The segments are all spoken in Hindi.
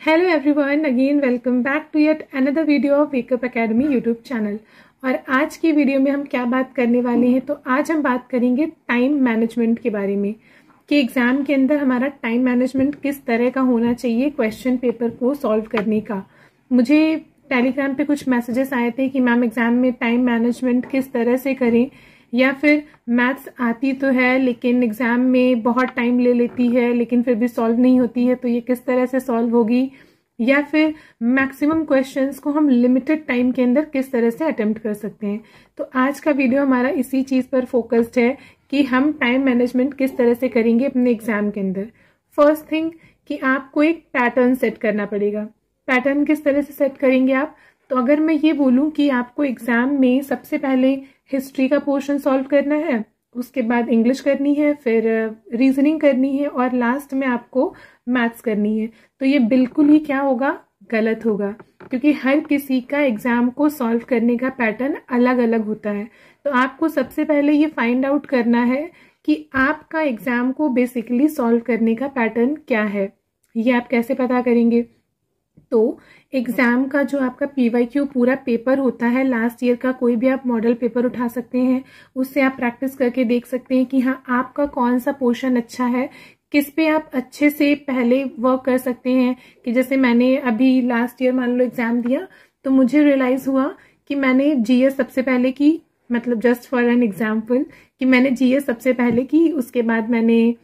Hello everyone, again welcome back to yet another video of Wakeup Academy YouTube channel. और आज की वीडियो में हम क्या बात करने वाले हैं, तो आज हम बात करेंगे टाइम मैनेजमेंट के बारे में कि एग्जाम के अंदर हमारा टाइम मैनेजमेंट किस तरह का होना चाहिए क्वेश्चन पेपर को सॉल्व करने का। मुझे टेलीग्राम पे कुछ मैसेजेस आए थे कि मैम एग्जाम में टाइम मैनेजमेंट किस तरह से करें, या फिर मैथ्स आती तो है लेकिन एग्जाम में बहुत टाइम ले लेती है लेकिन फिर भी सॉल्व नहीं होती है, तो ये किस तरह से सॉल्व होगी, या फिर मैक्सिमम क्वेश्चंस को हम लिमिटेड टाइम के अंदर किस तरह से अटेम्प्ट कर सकते हैं। तो आज का वीडियो हमारा इसी चीज पर फोकस्ड है कि हम टाइम मैनेजमेंट किस तरह से करेंगे अपने एग्जाम के अंदर। फर्स्ट थिंग कि आपको एक पैटर्न सेट करना पड़ेगा। पैटर्न किस तरह से सेट करेंगे आप? तो अगर मैं ये बोलूं कि आपको एग्जाम में सबसे पहले हिस्ट्री का पोर्शन सॉल्व करना है, उसके बाद इंग्लिश करनी है, फिर रीजनिंग करनी है और लास्ट में आपको मैथ्स करनी है, तो ये बिल्कुल ही क्या होगा, गलत होगा। क्योंकि हर किसी का एग्जाम को सॉल्व करने का पैटर्न अलग अलग होता है। तो आपको सबसे पहले ये फाइंड आउट करना है कि आपका एग्जाम को बेसिकली सॉल्व करने का पैटर्न क्या है। ये आप कैसे पता करेंगे? तो एग्जाम का जो आपका पीवाईक्यू पूरा पेपर होता है, लास्ट ईयर का कोई भी आप मॉडल पेपर उठा सकते हैं, उससे आप प्रैक्टिस करके देख सकते हैं कि हाँ आपका कौन सा पोर्शन अच्छा है, किस पे आप अच्छे से पहले वर्क कर सकते हैं। कि जैसे मैंने अभी लास्ट ईयर मान लो एग्जाम दिया, तो मुझे रियलाइज हुआ कि मैंने जीएस सबसे पहले की, मतलब जस्ट फॉर एन एग्जाम्पल कि मैंने जीएस सबसे पहले की, उसके बाद मैंने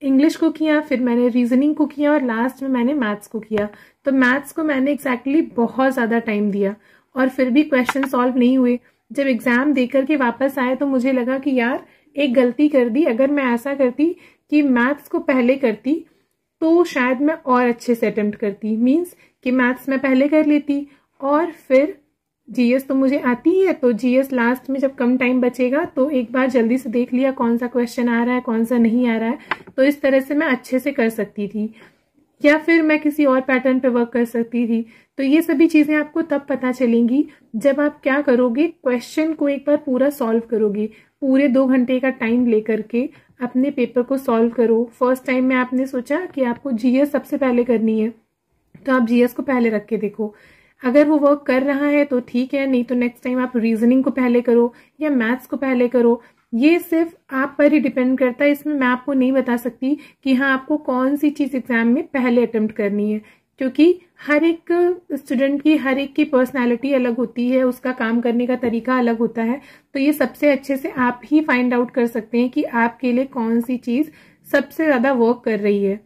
इंग्लिश को किया, फिर मैंने रीजनिंग को किया और लास्ट में मैंने मैथ्स को किया। तो मैथ्स को मैंने एग्जैक्टली बहुत ज्यादा टाइम दिया और फिर भी क्वेश्चन सॉल्व नहीं हुए। जब एग्जाम देकर के वापस आए तो मुझे लगा कि यार एक गलती कर दी। अगर मैं ऐसा करती कि मैथ्स को पहले करती तो शायद मैं और अच्छे से अटेम्प्ट करती। मीन्स कि मैथ्स मैं पहले कर लेती और फिर जीएस तो मुझे आती है, तो जीएस लास्ट में जब कम टाइम बचेगा तो एक बार जल्दी से देख लिया कौन सा क्वेश्चन आ रहा है कौन सा नहीं आ रहा है, तो इस तरह से मैं अच्छे से कर सकती थी। या फिर मैं किसी और पैटर्न पे वर्क कर सकती थी। तो ये सभी चीजें आपको तब पता चलेंगी जब आप क्या करोगे, क्वेश्चन को एक बार पूरा सॉल्व करोगे। पूरे 2 घंटे का टाइम लेकर के अपने पेपर को सॉल्व करो। फर्स्ट टाइम में आपने सोचा कि आपको जीएस सबसे पहले करनी है, तो आप जीएस को पहले रख के देखो। अगर वो वर्क कर रहा है तो ठीक है, नहीं तो नेक्स्ट टाइम आप रीजनिंग को पहले करो या मैथ्स को पहले करो। ये सिर्फ आप पर ही डिपेंड करता है। इसमें मैं आपको नहीं बता सकती कि हाँ आपको कौन सी चीज एग्जाम में पहले अटेम्प्ट करनी है, क्योंकि हर एक स्टूडेंट की, हर एक की पर्सनालिटी अलग होती है, उसका काम करने का तरीका अलग होता है। तो ये सबसे अच्छे से आप ही फाइंड आउट कर सकते हैं कि आपके लिए कौन सी चीज सबसे ज्यादा वर्क कर रही है।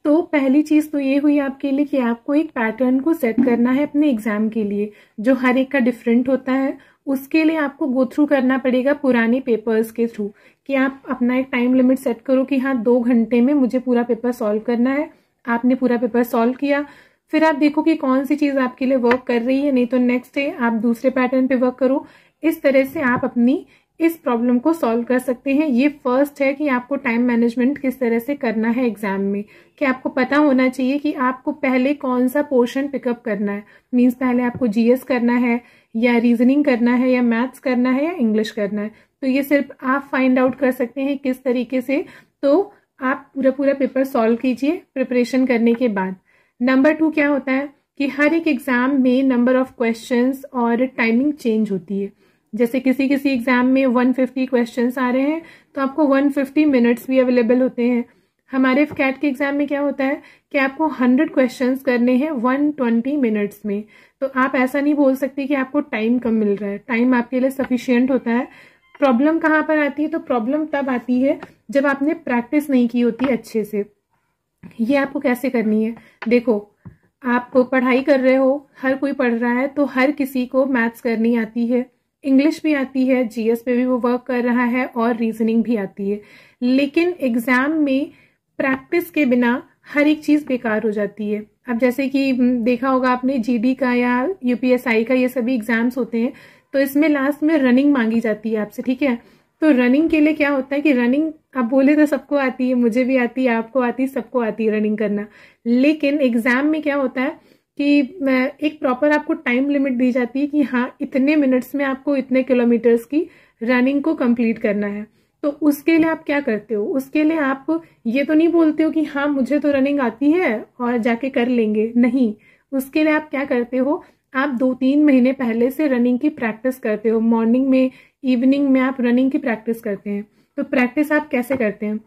तो पहली चीज तो ये हुई आपके लिए कि आपको एक पैटर्न को सेट करना है अपने एग्जाम के लिए, जो हर एक का डिफरेंट होता है। उसके लिए आपको गो थ्रू करना पड़ेगा पुराने पेपर्स के थ्रू, कि आप अपना एक टाइम लिमिट सेट करो कि हाँ 2 घंटे में मुझे पूरा पेपर सॉल्व करना है। आपने पूरा पेपर सॉल्व किया, फिर आप देखो कि कौन सी चीज आपके लिए वर्क कर रही है, नहीं तो नेक्स्ट डे आप दूसरे पैटर्न पे वर्क करो। इस तरह से आप अपनी इस प्रॉब्लम को सॉल्व कर सकते हैं। ये फर्स्ट है कि आपको टाइम मैनेजमेंट किस तरह से करना है एग्जाम में, कि आपको पता होना चाहिए कि आपको पहले कौन सा पोर्शन पिकअप करना है। मीन्स पहले आपको जीएस करना है या रीजनिंग करना है या मैथ्स करना है या इंग्लिश करना है। तो ये सिर्फ आप फाइंड आउट कर सकते हैं किस तरीके से। तो आप पूरा पेपर सॉल्व कीजिए प्रिपरेशन करने के बाद। नंबर 2 क्या होता है कि हर एक एग्जाम में नंबर ऑफ क्वेश्चंस और टाइमिंग चेंज होती है। जैसे किसी किसी एग्जाम में 150 क्वेश्चंस आ रहे हैं तो आपको 150 मिनट्स भी अवेलेबल होते हैं। हमारे कैट के एग्जाम में क्या होता है कि आपको 100 क्वेश्चंस करने हैं 120 मिनट्स में। तो आप ऐसा नहीं बोल सकते कि आपको टाइम कम मिल रहा है, टाइम आपके लिए सफिशिएंट होता है। प्रॉब्लम कहाँ पर आती है? तो प्रॉब्लम तब आती है जब आपने प्रैक्टिस नहीं की होती अच्छे से। ये आपको कैसे करनी है? देखो, आप पढ़ाई कर रहे हो, हर कोई पढ़ रहा है, तो हर किसी को मैथ्स करनी आती है, इंग्लिश भी आती है, जीएस पे भी वो वर्क कर रहा है और रीजनिंग भी आती है। लेकिन एग्जाम में प्रैक्टिस के बिना हर एक चीज बेकार हो जाती है। अब जैसे कि देखा होगा आपने जीडी का या यूपीएसआई का, ये सभी एग्जाम्स होते हैं, तो इसमें लास्ट में रनिंग मांगी जाती है आपसे, ठीक है। तो रनिंग के लिए क्या होता है कि रनिंग आप बोले तो सबको आती है, मुझे भी आती है, आपको आती है, सबको आती है रनिंग करना। लेकिन एग्जाम में क्या होता है कि एक प्रॉपर आपको टाइम लिमिट दी जाती है कि हाँ इतने मिनट्स में आपको इतने किलोमीटर्स की रनिंग को कंप्लीट करना है। तो उसके लिए आप क्या करते हो, उसके लिए आप ये तो नहीं बोलते हो कि हाँ मुझे तो रनिंग आती है और जाके कर लेंगे, नहीं। उसके लिए आप क्या करते हो, आप 2-3 महीने पहले से रनिंग की प्रैक्टिस करते हो। मॉर्निंग में, इवनिंग में आप रनिंग की प्रैक्टिस करते हैं। तो प्रैक्टिस आप कैसे करते हैं,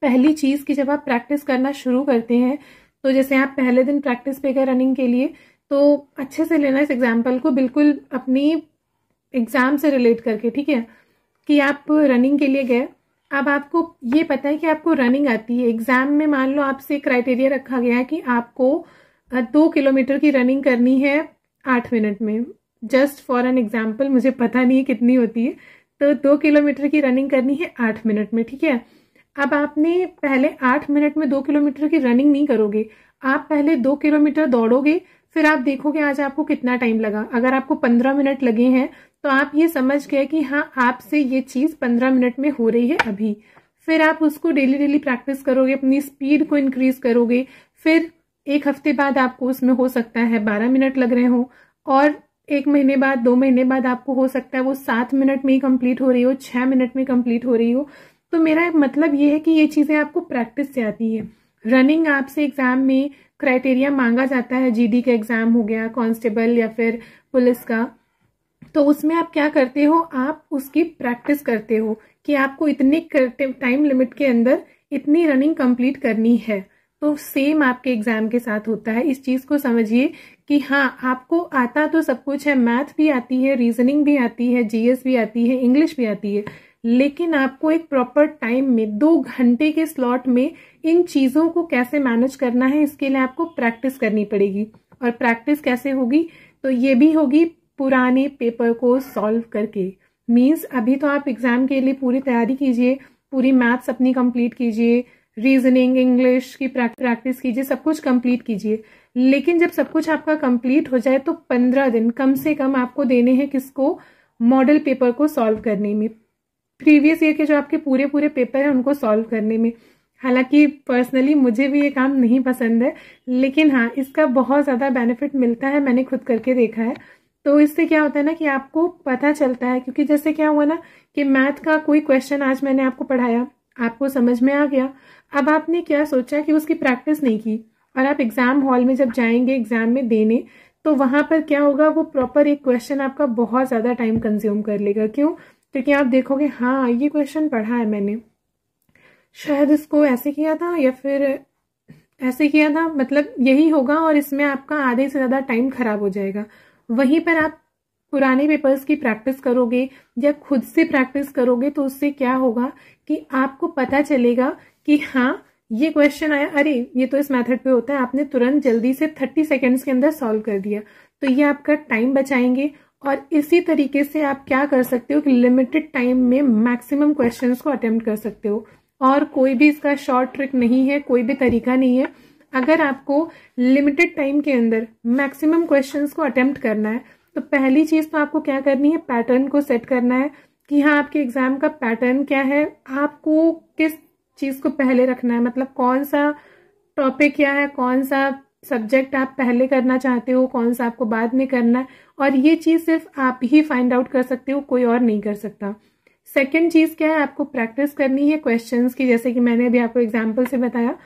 पहली चीज कि जब आप प्रैक्टिस करना शुरू करते हैं, तो जैसे आप पहले दिन प्रैक्टिस पे गए रनिंग के लिए, तो अच्छे से लेना इस एग्जाम्पल को, बिल्कुल अपनी एग्जाम से रिलेट करके, ठीक है, कि आप रनिंग के लिए गए। अब आपको ये पता है कि आपको रनिंग आती है। एग्जाम में मान लो आपसे क्राइटेरिया रखा गया है कि आपको 2 किलोमीटर की रनिंग करनी है 8 मिनट में। जस्ट फॉर एन एग्जाम्पल, मुझे पता नहीं है कितनी होती है, तो 2 किलोमीटर की रनिंग करनी है 8 मिनट में, ठीक है। अब आपने पहले 8 मिनट में 2 किलोमीटर की रनिंग नहीं करोगे, आप पहले 2 किलोमीटर दौड़ोगे, फिर आप देखोगे आज आपको कितना टाइम लगा। अगर आपको 15 मिनट लगे हैं तो आप ये समझ गए कि हाँ आपसे ये चीज 15 मिनट में हो रही है अभी। फिर आप उसको डेली डेली प्रैक्टिस करोगे, अपनी स्पीड को इंक्रीज करोगे। फिर 1 हफ्ते बाद आपको उसमें हो सकता है 12 मिनट लग रहे हो, और 1 महीने बाद, 2 महीने बाद आपको हो सकता है वो 7 मिनट में ही कंप्लीट हो रही हो, 6 मिनट में कंप्लीट हो रही हो। तो मेरा मतलब ये है कि ये चीजें आपको प्रैक्टिस से आती है। रनिंग आपसे एग्जाम में क्राइटेरिया मांगा जाता है, जीडी का एग्जाम हो गया, कांस्टेबल या फिर पुलिस का, तो उसमें आप क्या करते हो, आप उसकी प्रैक्टिस करते हो कि आपको इतने टाइम लिमिट के अंदर इतनी रनिंग कंप्लीट करनी है। तो सेम आपके एग्जाम के साथ होता है। इस चीज को समझिए कि हाँ आपको आता तो सब कुछ है, मैथ भी आती है, रीजनिंग भी आती है, जीएस भी आती है, इंग्लिश भी आती है, लेकिन आपको एक प्रॉपर टाइम में 2 घंटे के स्लॉट में इन चीजों को कैसे मैनेज करना है, इसके लिए आपको प्रैक्टिस करनी पड़ेगी। और प्रैक्टिस कैसे होगी, तो ये भी होगी पुराने पेपर को सॉल्व करके। मीन्स अभी तो आप एग्जाम के लिए पूरी तैयारी कीजिए, पूरी मैथ्स अपनी कंप्लीट कीजिए, रीजनिंग, इंग्लिश की प्रैक्टिस कीजिए, सब कुछ कंप्लीट कीजिए। लेकिन जब सब कुछ आपका कंप्लीट हो जाए तो 15 दिन कम से कम आपको देने हैं किसको, मॉडल पेपर को सॉल्व करने में, प्रीवियस ईयर के जो आपके पूरे पूरे पेपर हैं उनको सॉल्व करने में। हालांकि पर्सनली मुझे भी ये काम नहीं पसंद है, लेकिन हाँ इसका बहुत ज़्यादा बेनिफिट मिलता है, मैंने खुद करके देखा है। तो इससे क्या होता है ना कि आपको पता चलता है, क्योंकि जैसे क्या हुआ ना कि मैथ का कोई क्वेश्चन आज मैंने आपको पढ़ाया, आपको समझ में आ गया, अब आपने क्या सोचा कि उसकी प्रैक्टिस नहीं की, और आप एग्जाम हॉल में जब जाएंगे एग्जाम में देने, तो वहां पर क्या होगा, वो प्रॉपर एक क्वेश्चन आपका बहुत ज़्यादा टाइम कंज्यूम कर लेगा। क्यों, क्योंकि आप देखोगे हाँ ये क्वेश्चन पढ़ा है मैंने, शायद इसको ऐसे किया था या फिर ऐसे किया था, मतलब यही होगा, और इसमें आपका आधे से ज़्यादा टाइम खराब हो जाएगा। वहीं पर आप पुराने पेपर्स की प्रैक्टिस करोगे या खुद से प्रैक्टिस करोगे, तो उससे क्या होगा कि आपको पता चलेगा कि हाँ ये क्वेश्चन आया, अरे ये तो इस मेथड पे होता है, आपने तुरंत जल्दी से 30 सेकेंड्स के अंदर सॉल्व कर दिया। तो ये आपका टाइम बचाएंगे। और इसी तरीके से आप क्या कर सकते हो कि लिमिटेड टाइम में मैक्सिमम क्वेश्चंस को अटेम्प्ट कर सकते हो। और कोई भी इसका शॉर्ट ट्रिक नहीं है, कोई भी तरीका नहीं है। अगर आपको लिमिटेड टाइम के अंदर मैक्सिमम क्वेश्चंस को अटेम्प्ट करना है, तो पहली चीज तो आपको क्या करनी है, पैटर्न को सेट करना है कि हाँ आपके एग्जाम का पैटर्न क्या है, आपको किस चीज को पहले रखना है, मतलब कौन सा टॉपिक क्या है, कौन सा सब्जेक्ट आप पहले करना चाहते हो, कौन सा आपको बाद में करना है। और ये चीज सिर्फ आप ही फाइंड आउट कर सकते हो, कोई और नहीं कर सकता। सेकंड चीज क्या है, आपको प्रैक्टिस करनी है क्वेश्चंस की, जैसे कि मैंने अभी आपको एग्जांपल से बताया।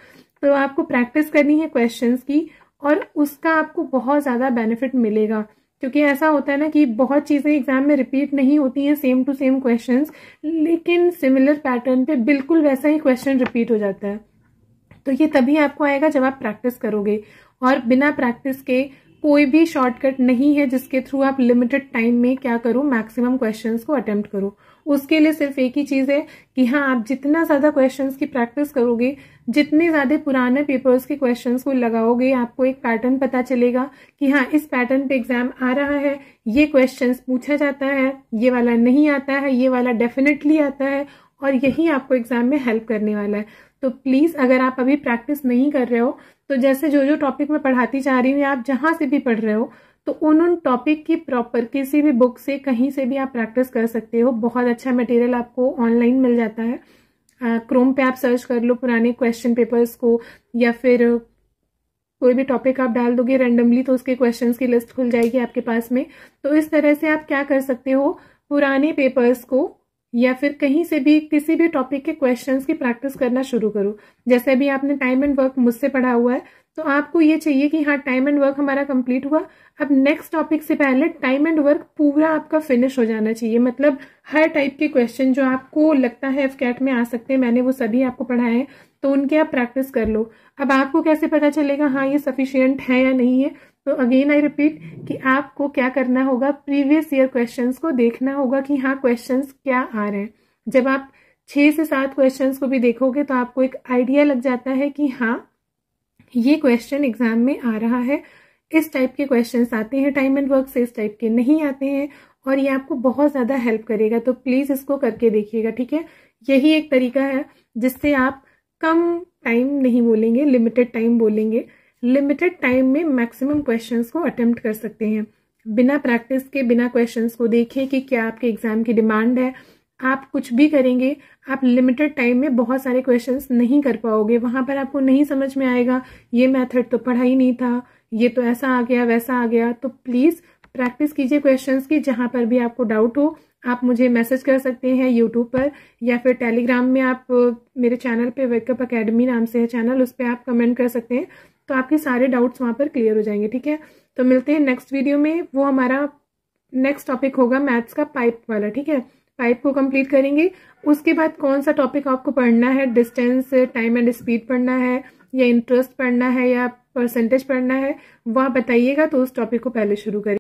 तो आपको प्रैक्टिस करनी है क्वेश्चंस की, और उसका आपको बहुत ज्यादा बेनिफिट मिलेगा। क्योंकि ऐसा होता है ना कि बहुत चीजें एग्जाम में रिपीट नहीं होती हैं, सेम टू सेम क्वेश्चंस, लेकिन सिमिलर पैटर्न पे बिल्कुल वैसा ही क्वेश्चन रिपीट हो जाता है। तो ये तभी आपको आएगा जब आप प्रैक्टिस करोगे। और बिना प्रैक्टिस के कोई भी शॉर्टकट नहीं है जिसके थ्रू आप लिमिटेड टाइम में क्या करो, मैक्सिमम क्वेश्चंस को अटेम्प्ट करो। उसके लिए सिर्फ एक ही चीज है कि हाँ आप जितना ज्यादा क्वेश्चंस की प्रैक्टिस करोगे, जितने ज्यादा पुराने पेपर्स के क्वेश्चंस को लगाओगे, आपको एक पैटर्न पता चलेगा कि हाँ इस पैटर्न पे एग्जाम आ रहा है, ये क्वेश्चंस पूछा जाता है, ये वाला नहीं आता है, ये वाला डेफिनेटली आता है, और यही आपको एग्जाम में हेल्प करने वाला है। तो प्लीज अगर आप अभी प्रैक्टिस नहीं कर रहे हो, तो जैसे जो जो टॉपिक मैं पढ़ाती जा रही हूँ, या आप जहां से भी पढ़ रहे हो, तो उन टॉपिक की प्रॉपर किसी भी बुक से कहीं से भी आप प्रैक्टिस कर सकते हो। बहुत अच्छा मटेरियल आपको ऑनलाइन मिल जाता है। क्रोम पे आप सर्च कर लो पुराने क्वेश्चन पेपर्स को, या फिर कोई भी टॉपिक आप डाल दोगे रैंडमली तो उसके क्वेश्चंस की लिस्ट खुल जाएगी आपके पास में। तो इस तरह से आप क्या कर सकते हो, पुराने पेपर्स को या फिर कहीं से भी किसी भी टॉपिक के क्वेश्चंस की प्रैक्टिस करना शुरू करो। जैसे अभी आपने टाइम एंड वर्क मुझसे पढ़ा हुआ है, तो आपको ये चाहिए कि हाँ टाइम एंड वर्क हमारा कंप्लीट हुआ, अब नेक्स्ट टॉपिक से पहले टाइम एंड वर्क पूरा आपका फिनिश हो जाना चाहिए। मतलब हर टाइप के क्वेश्चन जो आपको लगता है एफकैट में आ सकते हैं, मैंने वो सभी आपको पढ़ाए हैं, तो उनके आप प्रैक्टिस कर लो। अब आपको कैसे पता चलेगा हाँ ये सफिशियंट है या नहीं है, तो अगेन आई रिपीट कि आपको क्या करना होगा, प्रीवियस ईयर क्वेश्चंस को देखना होगा कि हाँ क्वेश्चंस क्या आ रहे हैं। जब आप 6 से 7 क्वेश्चंस को भी देखोगे तो आपको एक आइडिया लग जाता है कि हाँ ये क्वेश्चन एग्जाम में आ रहा है, इस टाइप के क्वेश्चंस आते हैं टाइम एंड वर्क से, इस टाइप के नहीं आते हैं, और ये आपको बहुत ज़्यादा हेल्प करेगा। तो प्लीज़ इसको करके देखिएगा, ठीक है। यही एक तरीका है जिससे आप कम टाइम नहीं बोलेंगे, लिमिटेड टाइम बोलेंगे। लिमिटेड टाइम में मैक्सिमम क्वेश्चंस को अटेम्प्ट कर सकते हैं, बिना प्रैक्टिस के, बिना क्वेश्चंस को देखे कि क्या आपके एग्जाम की डिमांड है। आप कुछ भी करेंगे, आप लिमिटेड टाइम में बहुत सारे क्वेश्चंस नहीं कर पाओगे, वहां पर आपको नहीं समझ में आएगा, ये मेथड तो पढ़ा ही नहीं था, ये तो ऐसा आ गया वैसा आ गया। तो प्लीज प्रैक्टिस कीजिए क्वेश्चंस की। जहां पर भी आपको डाउट हो आप मुझे मैसेज कर सकते हैं यूट्यूब पर, या फिर टेलीग्राम में आप मेरे चैनल पे वेकअप अकेडमी नाम से है चैनल, उस पर आप कमेंट कर सकते हैं, तो आपके सारे डाउट्स वहां पर क्लियर हो जाएंगे, ठीक है। तो मिलते हैं नेक्स्ट वीडियो में, वो हमारा नेक्स्ट टॉपिक होगा मैथ्स का पाइप वाला, ठीक है। पाइप को कंप्लीट करेंगे, उसके बाद कौन सा टॉपिक आपको पढ़ना है, डिस्टेंस, टाइम एंड स्पीड पढ़ना है, या इंटरेस्ट पढ़ना है, या परसेंटेज पढ़ना है, वह बताइएगा, तो उस टॉपिक को पहले शुरू करें।